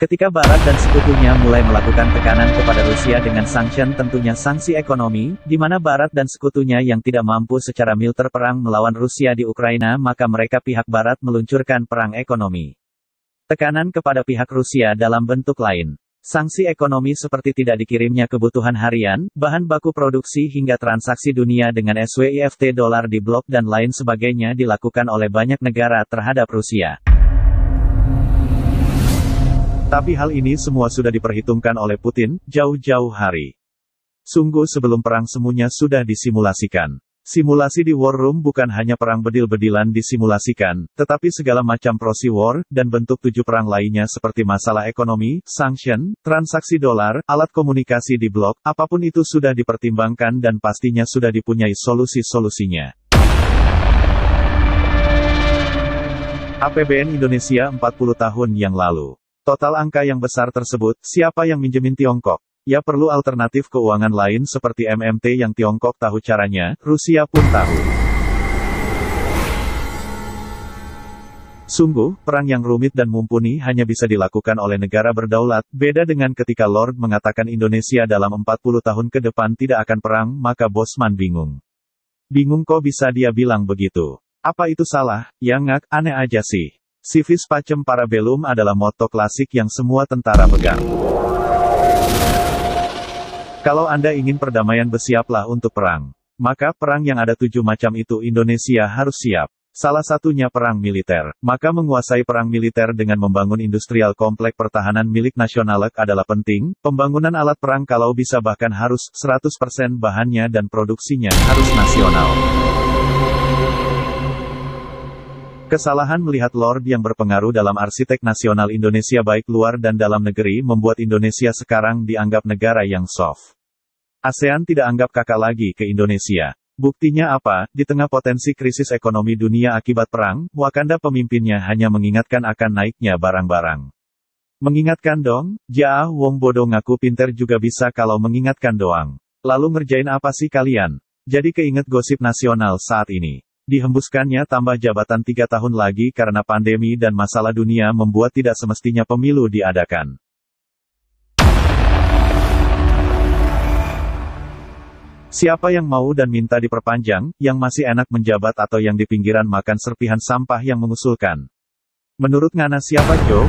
Ketika Barat dan sekutunya mulai melakukan tekanan kepada Rusia dengan sanction, tentunya sanksi ekonomi, di mana Barat dan sekutunya yang tidak mampu secara militer perang melawan Rusia di Ukraina, maka mereka pihak Barat meluncurkan perang ekonomi. Tekanan kepada pihak Rusia dalam bentuk lain. Sanksi ekonomi seperti tidak dikirimnya kebutuhan harian, bahan baku produksi hingga transaksi dunia dengan SWIFT dolar di blok dan lain sebagainya dilakukan oleh banyak negara terhadap Rusia. Tapi hal ini semua sudah diperhitungkan oleh Putin, jauh-jauh hari. Sungguh sebelum perang semuanya sudah disimulasikan. Simulasi di War Room bukan hanya perang bedil-bedilan disimulasikan, tetapi segala macam proxy war, dan bentuk 7 perang lainnya seperti masalah ekonomi, sanction, transaksi dolar, alat komunikasi di blok, apapun itu sudah dipertimbangkan dan pastinya sudah dipunyai solusi-solusinya. APBN Indonesia 40 tahun yang lalu. Total angka yang besar tersebut, siapa yang minjemin Tiongkok? Ya perlu alternatif keuangan lain seperti MMT yang Tiongkok tahu caranya, Rusia pun tahu. Sungguh, perang yang rumit dan mumpuni hanya bisa dilakukan oleh negara berdaulat, beda dengan ketika Lord mengatakan Indonesia dalam 40 tahun ke depan tidak akan perang, maka Bosman bingung. Bingung kok bisa dia bilang begitu? Apa itu salah? Ya ngak, aneh aja sih. Civis pacem parabellum adalah moto klasik yang semua tentara pegang. Kalau Anda ingin perdamaian bersiaplah untuk perang. Maka, perang yang ada 7 macam itu Indonesia harus siap. Salah satunya perang militer. Maka menguasai perang militer dengan membangun industrial komplek pertahanan milik nasional adalah penting. Pembangunan alat perang kalau bisa bahkan harus 100% bahannya dan produksinya harus nasional. Kesalahan melihat Lord yang berpengaruh dalam arsitek nasional Indonesia baik luar dan dalam negeri membuat Indonesia sekarang dianggap negara yang soft. ASEAN tidak anggap kakak lagi ke Indonesia. Buktinya apa? Di tengah potensi krisis ekonomi dunia akibat perang, Wakanda pemimpinnya hanya mengingatkan akan naiknya barang-barang. Mengingatkan dong? Ja, wong bodoh ngaku pinter juga bisa kalau mengingatkan doang. Lalu ngerjain apa sih kalian? Jadi keinget gosip nasional saat ini. Dihembuskannya tambah jabatan 3 tahun lagi karena pandemi dan masalah dunia membuat tidak semestinya pemilu diadakan. Siapa yang mau dan minta diperpanjang, yang masih enak menjabat atau yang di pinggiran makan serpihan sampah yang mengusulkan? Menurut ngana siapa Jo?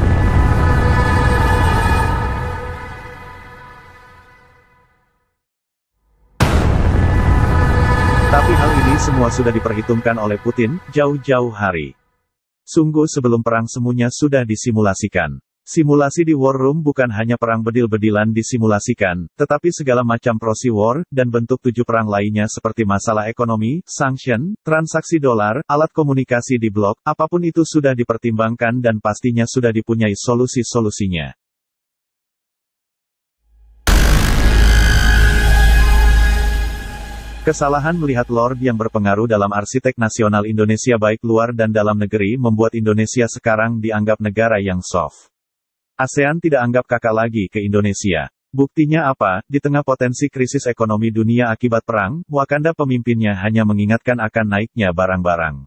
Tapi hal ini semua sudah diperhitungkan oleh Putin, jauh-jauh hari. Sungguh sebelum perang semuanya sudah disimulasikan. Simulasi di War Room bukan hanya perang bedil-bedilan disimulasikan, tetapi segala macam proxy war, dan bentuk 7 perang lainnya seperti masalah ekonomi, sanction, transaksi dolar, alat komunikasi di blok, apapun itu sudah dipertimbangkan dan pastinya sudah dipunyai solusi-solusinya. Kesalahan melihat Lord yang berpengaruh dalam arsitek nasional Indonesia baik luar dan dalam negeri membuat Indonesia sekarang dianggap negara yang soft. ASEAN tidak anggap kakak lagi ke Indonesia. Buktinya apa? Di tengah potensi krisis ekonomi dunia akibat perang, Wakanda pemimpinnya hanya mengingatkan akan naiknya barang-barang.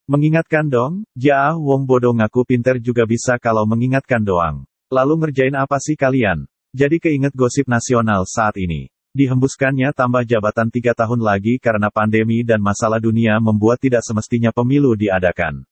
Mengingatkan dong? Ja, wong bodoh ngaku pinter juga bisa kalau mengingatkan doang. Lalu ngerjain apa sih kalian? Jadi keinget gosip nasional saat ini. Dihembuskannya tambah jabatan 3 tahun lagi karena pandemi dan masalah dunia membuat tidak semestinya pemilu diadakan.